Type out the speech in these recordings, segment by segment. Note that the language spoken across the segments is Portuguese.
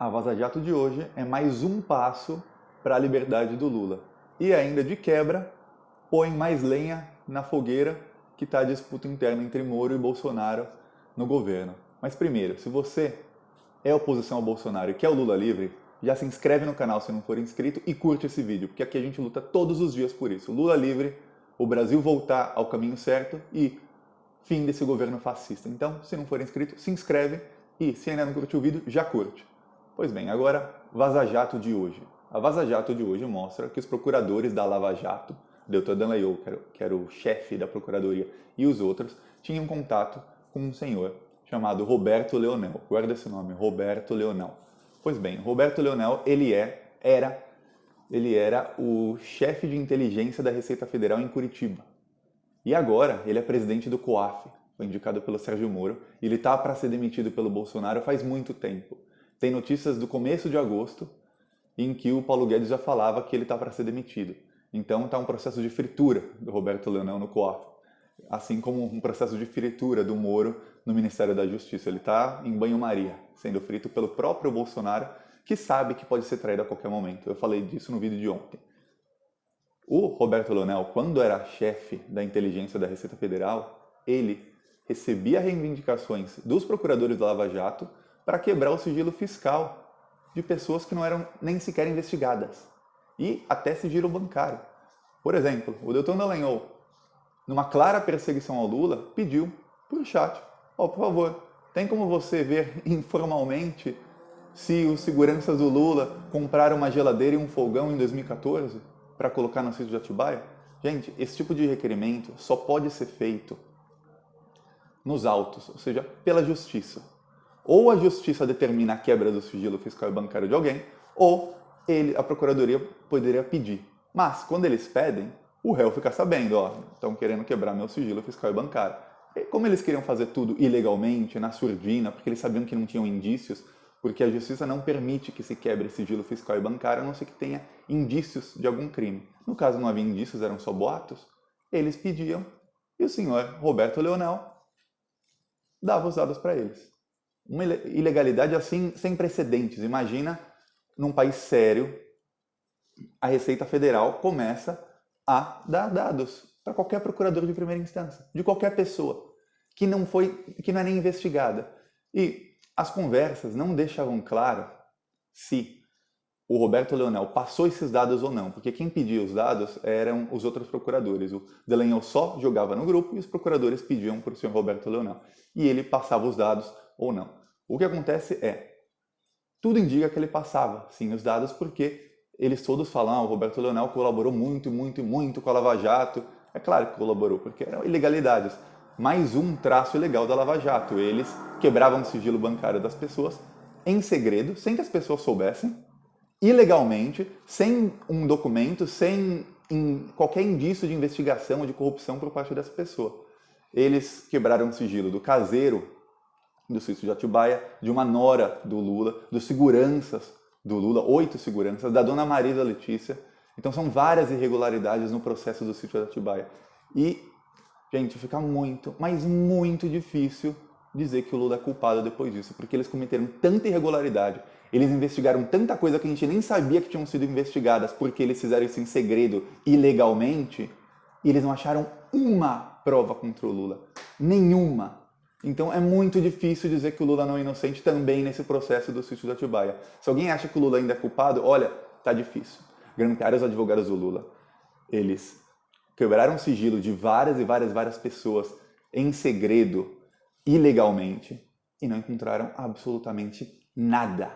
A Vaza Jato de hoje é mais um passo para a liberdade do Lula. E ainda de quebra, põe mais lenha na fogueira que está a disputa interna entre Moro e Bolsonaro no governo. Mas primeiro, se você é oposição ao Bolsonaro e quer o Lula livre, já se inscreve no canal se não for inscrito e curte esse vídeo, porque aqui a gente luta todos os dias por isso. Lula livre, o Brasil voltar ao caminho certo e fim desse governo fascista. Então, se não for inscrito, se inscreve e, se ainda não curtiu o vídeo, já curte. Pois bem, agora, Vaza Jato de hoje. A Vaza Jato de hoje mostra que os procuradores da Lava Jato, Deltan Dallagnol, que era o chefe da procuradoria, e os outros, tinham contato com um senhor chamado Roberto Leonel. Guarda esse nome, Roberto Leonel. Pois bem, Roberto Leonel, ele era o chefe de inteligência da Receita Federal em Curitiba. E agora, ele é presidente do COAF, foi indicado pelo Sérgio Moro, e ele está para ser demitido pelo Bolsonaro faz muito tempo. Tem notícias do começo de agosto, em que o Paulo Guedes já falava que ele está para ser demitido. Então está um processo de fritura do Roberto Leonel no COAF, assim como um processo de fritura do Moro no Ministério da Justiça. Ele está em banho-maria, sendo frito pelo próprio Bolsonaro, que sabe que pode ser traído a qualquer momento. Eu falei disso no vídeo de ontem. O Roberto Leonel, quando era chefe da inteligência da Receita Federal, ele recebia reivindicações dos procuradores da Lava Jato para quebrar o sigilo fiscal de pessoas que não eram nem sequer investigadas. E até sigilo bancário. Por exemplo, o Deltan Dallagnol, numa clara perseguição ao Lula, pediu por chat: por favor, tem como você ver informalmente se os seguranças do Lula compraram uma geladeira e um fogão em 2014 para colocar no sítio de Atibaia? Gente, esse tipo de requerimento só pode ser feito nos autos, ou seja, pela justiça. Ou a justiça determina a quebra do sigilo fiscal e bancário de alguém, ou a procuradoria poderia pedir. Mas, quando eles pedem, o réu fica sabendo, estão querendo quebrar meu sigilo fiscal e bancário. E como eles queriam fazer tudo ilegalmente, na surdina, porque eles sabiam que não tinham indícios, porque a justiça não permite que se quebre sigilo fiscal e bancário, a não ser que tenha indícios de algum crime. No caso, não havia indícios, eram só boatos. Eles pediam, e o senhor Roberto Leonel dava os dados para eles. Uma ilegalidade assim, sem precedentes. Imagina, num país sério, a Receita Federal começa a dar dados para qualquer procurador de primeira instância, de qualquer pessoa, que não é nem investigada. E as conversas não deixavam claro se o Roberto Leonel passou esses dados ou não, porque quem pedia os dados eram os outros procuradores. O Dallagnol só jogava no grupo e os procuradores pediam para o senhor Roberto Leonel. E ele passava os dados ou não. O que acontece tudo indica que ele passava, sim, os dados, porque eles todos falam: o Roberto Leonel colaborou muito, muito, muito com a Lava Jato. É claro que colaborou, porque eram ilegalidades. Mais um traço ilegal da Lava Jato. Eles quebravam o sigilo bancário das pessoas em segredo, sem que as pessoas soubessem, ilegalmente, sem um documento, sem qualquer indício de investigação ou de corrupção por parte dessa pessoa. Eles quebraram o sigilo do caseiro do sítio de Atibaia, de uma nora do Lula, dos seguranças do Lula, 8 seguranças, da dona Marisa Letícia. Então são várias irregularidades no processo do sítio de Atibaia. E, gente, fica muito, mas muito difícil dizer que o Lula é culpado depois disso, porque eles cometeram tanta irregularidade, eles investigaram tanta coisa que a gente nem sabia que tinham sido investigadas, porque eles fizeram isso em segredo, ilegalmente, e eles não acharam uma prova contra o Lula. Nenhuma. Então é muito difícil dizer que o Lula não é inocente também nesse processo do sítio de Atibaia. Se alguém acha que o Lula ainda é culpado, olha, tá difícil. Vários advogados do Lula, eles quebraram o sigilo de várias e várias pessoas em segredo, ilegalmente, e não encontraram absolutamente nada.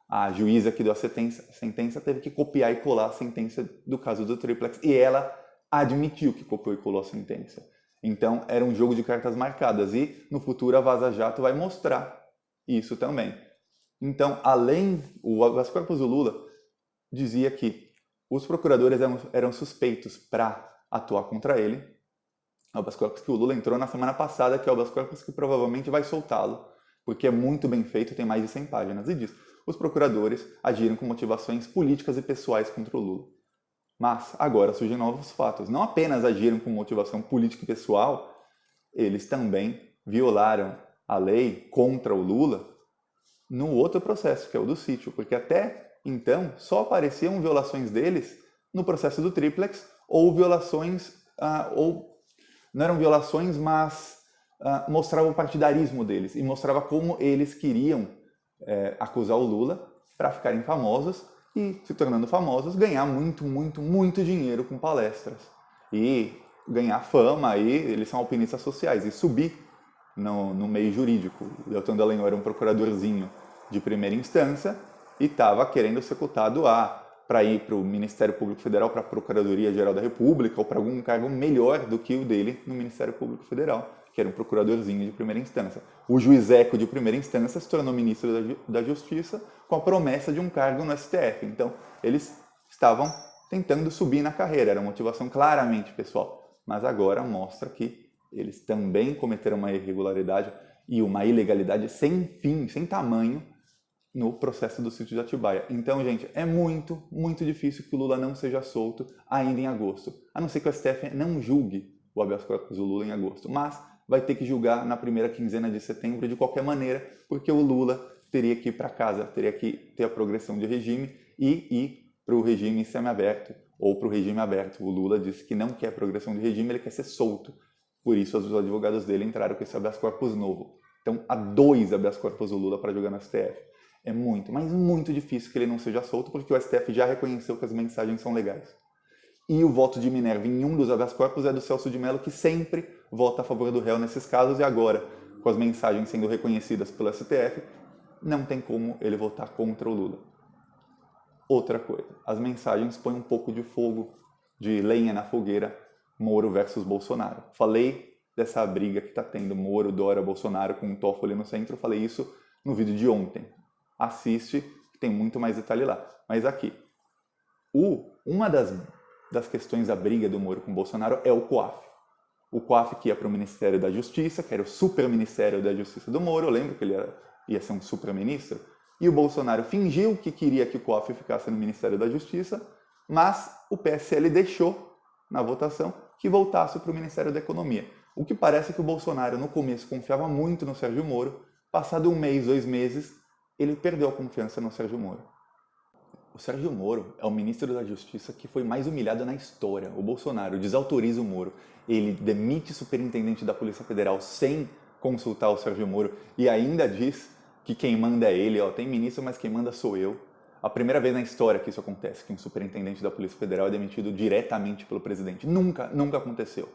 A juíza que deu a sentença teve que copiar e colar a sentença do caso do Triplex, e ela admitiu que copiou e colou a sentença. Então, era um jogo de cartas marcadas, e no futuro a Vaza Jato vai mostrar isso também. Então, o habeas corpus do Lula dizia que os procuradores eram suspeitos para atuar contra ele. O habeas corpus que o Lula entrou na semana passada, que é o habeas corpus que provavelmente vai soltá-lo, porque é muito bem feito, tem mais de 100 páginas, e diz: os procuradores agiram com motivações políticas e pessoais contra o Lula. Mas agora surgem novos fatos. Não apenas agiram com motivação política e pessoal, eles também violaram a lei contra o Lula no outro processo, que é o do sítio, porque até então só apareciam violações deles no processo do triplex, ou violações, ou não eram violações, mas mostrava o partidarismo deles, e mostrava como eles queriam acusar o Lula para ficarem famosos, e se tornando famosos, ganhar muito, muito, muito dinheiro com palestras. E ganhar fama, e eles são alpinistas sociais, e subir no meio jurídico. O Deltan Dallagnol era um procuradorzinho de primeira instância e estava querendo ser cotado para ir para o Ministério Público Federal, para a Procuradoria-Geral da República, ou para algum cargo melhor do que o dele no Ministério Público Federal, que era um procuradorzinho de primeira instância. O juizeco de primeira instância se tornou ministro da Justiça com a promessa de um cargo no STF. Então, eles estavam tentando subir na carreira, era uma motivação claramente pessoal. Mas agora mostra que eles também cometeram uma irregularidade e uma ilegalidade sem fim, sem tamanho, no processo do sítio de Atibaia. Então, gente, é muito, muito difícil que o Lula não seja solto ainda em agosto. A não ser que o STF não julgue o habeas corpus do Lula em agosto. Mas vai ter que julgar na primeira quinzena de setembro de qualquer maneira, porque o Lula teria que ir para casa, teria que ter a progressão de regime e ir para o regime semiaberto ou para o regime aberto. O Lula disse que não quer progressão de regime, ele quer ser solto. Por isso, os advogados dele entraram com esse habeas corpus novo. Então, há 2 habeas corpus do Lula para jogar no STF. É muito, mas muito difícil que ele não seja solto, porque o STF já reconheceu que as mensagens são legais. E o voto de Minerva em um dos habeas corpus é do Celso de Mello, que sempre vota a favor do réu nesses casos, e agora, com as mensagens sendo reconhecidas pelo STF, não tem como ele votar contra o Lula. Outra coisa, as mensagens põem um pouco de fogo, de lenha na fogueira, Moro versus Bolsonaro. Falei dessa briga que está tendo Moro, Dória, Bolsonaro, com o Toffoli no centro, falei isso no vídeo de ontem. Assiste, que tem muito mais detalhe lá. Mas aqui, uma das questões da briga do Moro com o Bolsonaro é o COAF. O COAF que ia para o Ministério da Justiça, que era o super Ministério da Justiça do Moro, eu lembro que ele ia ser um super-ministro, e o Bolsonaro fingiu que queria que o COAF ficasse no Ministério da Justiça, mas o PSL deixou, na votação, que voltasse para o Ministério da Economia. O que parece que o Bolsonaro, no começo, confiava muito no Sérgio Moro, passado 1 mês, 2 meses, ele perdeu a confiança no Sérgio Moro. O Sérgio Moro é o ministro da Justiça que foi mais humilhado na história. O Bolsonaro desautoriza o Moro, ele demite o superintendente da Polícia Federal sem consultar o Sérgio Moro e ainda diz que quem manda é ele, tem ministro, mas quem manda sou eu. A primeira vez na história que isso acontece, que um superintendente da Polícia Federal é demitido diretamente pelo presidente. Nunca aconteceu.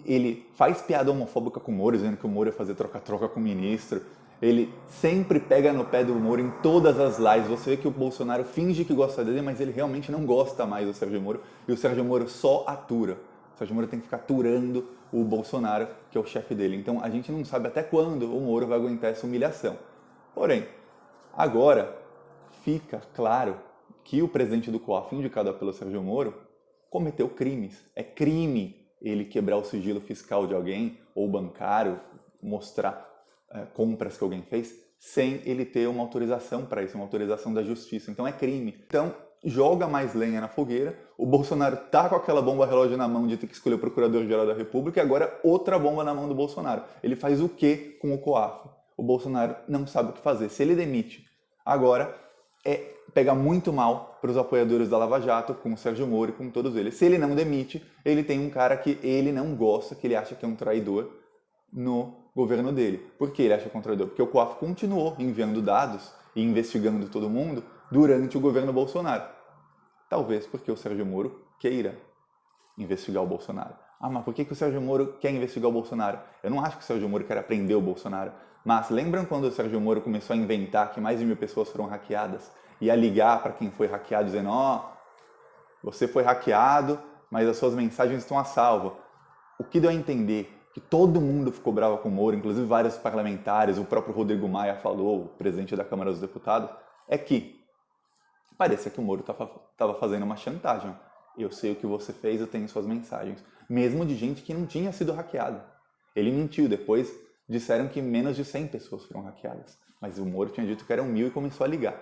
Ele faz piada homofóbica com o Moro, dizendo que o Moro ia fazer troca-troca com o ministro. Ele sempre pega no pé do Moro em todas as lives. Você vê que o Bolsonaro finge que gosta dele, mas ele realmente não gosta mais do Sérgio Moro. E o Sérgio Moro só atura. O Sérgio Moro tem que ficar aturando o Bolsonaro, que é o chefe dele. Então a gente não sabe até quando o Moro vai aguentar essa humilhação. Porém, agora fica claro que o presidente do COAF, indicado pelo Sérgio Moro, cometeu crimes. É crime ele quebrar o sigilo fiscal de alguém, ou bancário, mostrar compras que alguém fez, sem ele ter uma autorização para isso, uma autorização da justiça. Então é crime. Então joga mais lenha na fogueira. O Bolsonaro tá com aquela bomba relógio na mão de ter que escolher o Procurador-Geral da República e agora outra bomba na mão do Bolsonaro. Ele faz o quê com o COAF? O Bolsonaro não sabe o que fazer. Se ele demite agora, pega muito mal para os apoiadores da Lava Jato, com o Sérgio Moro e com todos eles. Se ele não demite, ele tem um cara que ele não gosta, que ele acha que é um traidor no governo dele. Por que ele acha que é um traidor? Porque o COAF continuou enviando dados e investigando todo mundo durante o governo Bolsonaro. Talvez porque o Sérgio Moro queira investigar o Bolsonaro. Mas por que o Sérgio Moro quer investigar o Bolsonaro? Eu não acho que o Sérgio Moro quer prender o Bolsonaro. Mas lembram quando o Sérgio Moro começou a inventar que mais de 1000 pessoas foram hackeadas? E a ligar para quem foi hackeado dizendo, você foi hackeado, mas as suas mensagens estão a salvo. O que deu a entender que todo mundo ficou bravo com o Moro, inclusive vários parlamentares, o próprio Rodrigo Maia falou, o presidente da Câmara dos Deputados, é que parecia que o Moro estava fazendo uma chantagem. Eu sei o que você fez, eu tenho suas mensagens. Mesmo de gente que não tinha sido hackeada. Ele mentiu, depois disseram que menos de 100 pessoas foram hackeadas. Mas o Moro tinha dito que eram 1000 e começou a ligar.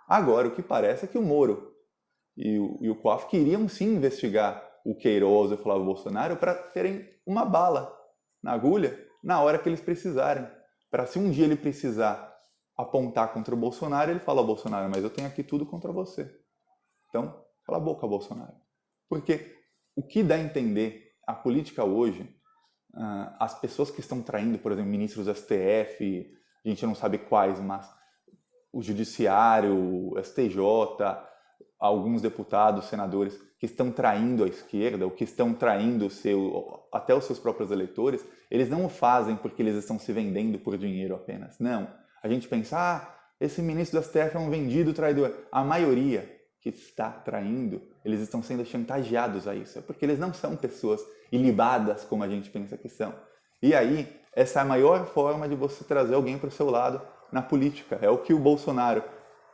Agora, o que parece é que o Moro e o COAF queriam sim investigar o Queiroz e o Flávio Bolsonaro para terem uma bala na agulha na hora que eles precisarem. Para se um dia ele precisar apontar contra o Bolsonaro, ele fala, Bolsonaro, mas eu tenho aqui tudo contra você. Então, cala a boca, Bolsonaro. Porque o que dá a entender a política hoje, as pessoas que estão traindo, por exemplo, ministros do STF, a gente não sabe quais, mas o Judiciário, o STJ, alguns deputados, senadores que estão traindo a esquerda, ou que estão traindo até os seus próprios eleitores, eles não o fazem porque eles estão se vendendo por dinheiro apenas. Não. A gente pensa, esse ministro do STF é um vendido traidor. A maioria que está traindo, eles estão sendo chantageados a isso. É porque eles não são pessoas ilibadas como a gente pensa que são. E aí, essa é a maior forma de você trazer alguém para o seu lado na política. É o que o Bolsonaro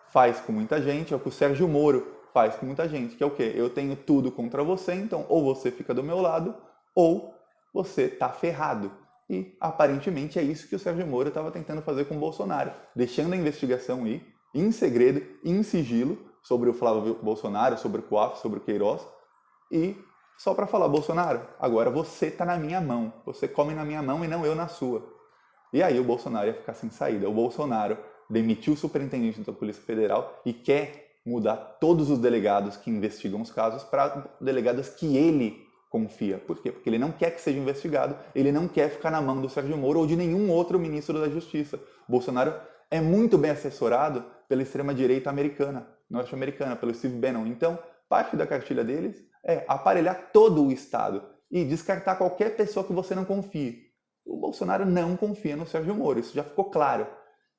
faz com muita gente, é o que o Sérgio Moro faz com muita gente, que é o quê? Eu tenho tudo contra você, então ou você fica do meu lado, ou você tá ferrado. E aparentemente é isso que o Sérgio Moro estava tentando fazer com o Bolsonaro, deixando a investigação ir em segredo, em sigilo, sobre o Flávio Bolsonaro, sobre o COAF, sobre o Queiroz, e só para falar, Bolsonaro, agora você tá na minha mão, você come na minha mão e não eu na sua. E aí o Bolsonaro ia ficar sem saída. O Bolsonaro demitiu o superintendente da Polícia Federal e quer mudar todos os delegados que investigam os casos para delegados que ele confia. Por quê? Porque ele não quer que seja investigado, ele não quer ficar na mão do Sérgio Moro ou de nenhum outro ministro da Justiça. O Bolsonaro é muito bem assessorado pela extrema-direita americana, norte-americana, pelo Steve Bannon. Então, parte da cartilha deles é aparelhar todo o Estado e descartar qualquer pessoa que você não confie. O Bolsonaro não confia no Sérgio Moro, isso já ficou claro.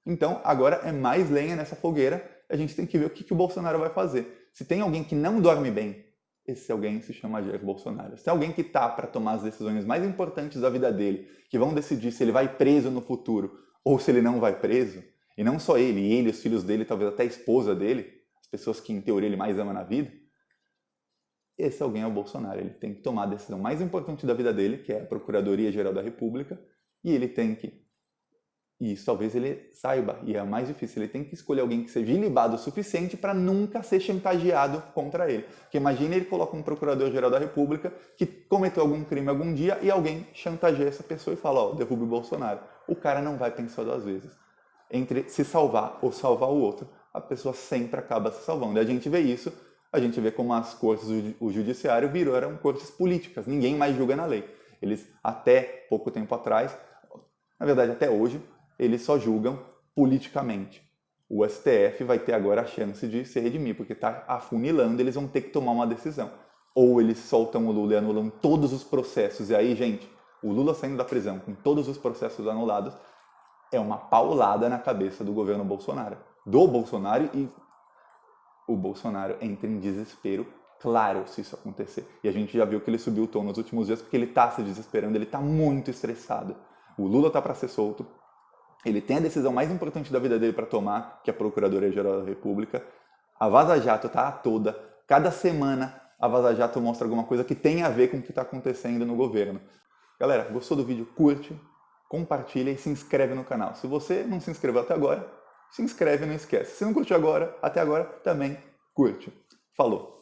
Então, agora é mais lenha nessa fogueira, a gente tem que ver o que o Bolsonaro vai fazer. Se tem alguém que não dorme bem, esse alguém se chama Jair Bolsonaro. Se tem alguém que está para tomar as decisões mais importantes da vida dele, que vão decidir se ele vai preso no futuro ou se ele não vai preso, e não só ele, os filhos dele, talvez até a esposa dele, as pessoas que em teoria ele mais ama na vida, esse alguém é o Bolsonaro. Ele tem que tomar a decisão mais importante da vida dele, que é a Procuradoria-Geral da República, e ele tem que, e isso talvez ele saiba, e é o mais difícil, ele tem que escolher alguém que seja ilibado o suficiente para nunca ser chantageado contra ele. Porque imagina ele coloca um Procurador-Geral da República que cometeu algum crime algum dia e alguém chantageia essa pessoa e fala, derrube o Bolsonaro. O cara não vai pensar duas vezes. Entre se salvar ou salvar o outro, a pessoa sempre acaba se salvando. E a gente vê isso, a gente vê como as cortes, o judiciário eram cortes políticas, ninguém mais julga na lei. Eles, até pouco tempo atrás, na verdade até hoje, eles só julgam politicamente. O STF vai ter agora a chance de se redimir, porque está afunilando, eles vão ter que tomar uma decisão. Ou eles soltam o Lula e anulam todos os processos, e aí, gente, o Lula saindo da prisão com todos os processos anulados, é uma paulada na cabeça do governo Bolsonaro. Do Bolsonaro, e o Bolsonaro entra em desespero, claro, se isso acontecer. E a gente já viu que ele subiu o tom nos últimos dias, porque ele está se desesperando, ele está muito estressado. O Lula está para ser solto, ele tem a decisão mais importante da vida dele para tomar, que é a Procuradoria-Geral da República. A Vaza Jato está toda, cada semana a Vaza Jato mostra alguma coisa que tem a ver com o que está acontecendo no governo. Galera, gostou do vídeo? Curte, compartilha e se inscreve no canal. Se você não se inscreveu até agora, se inscreve e não esquece. Se não curtiu agora, até agora, também curte. Falou!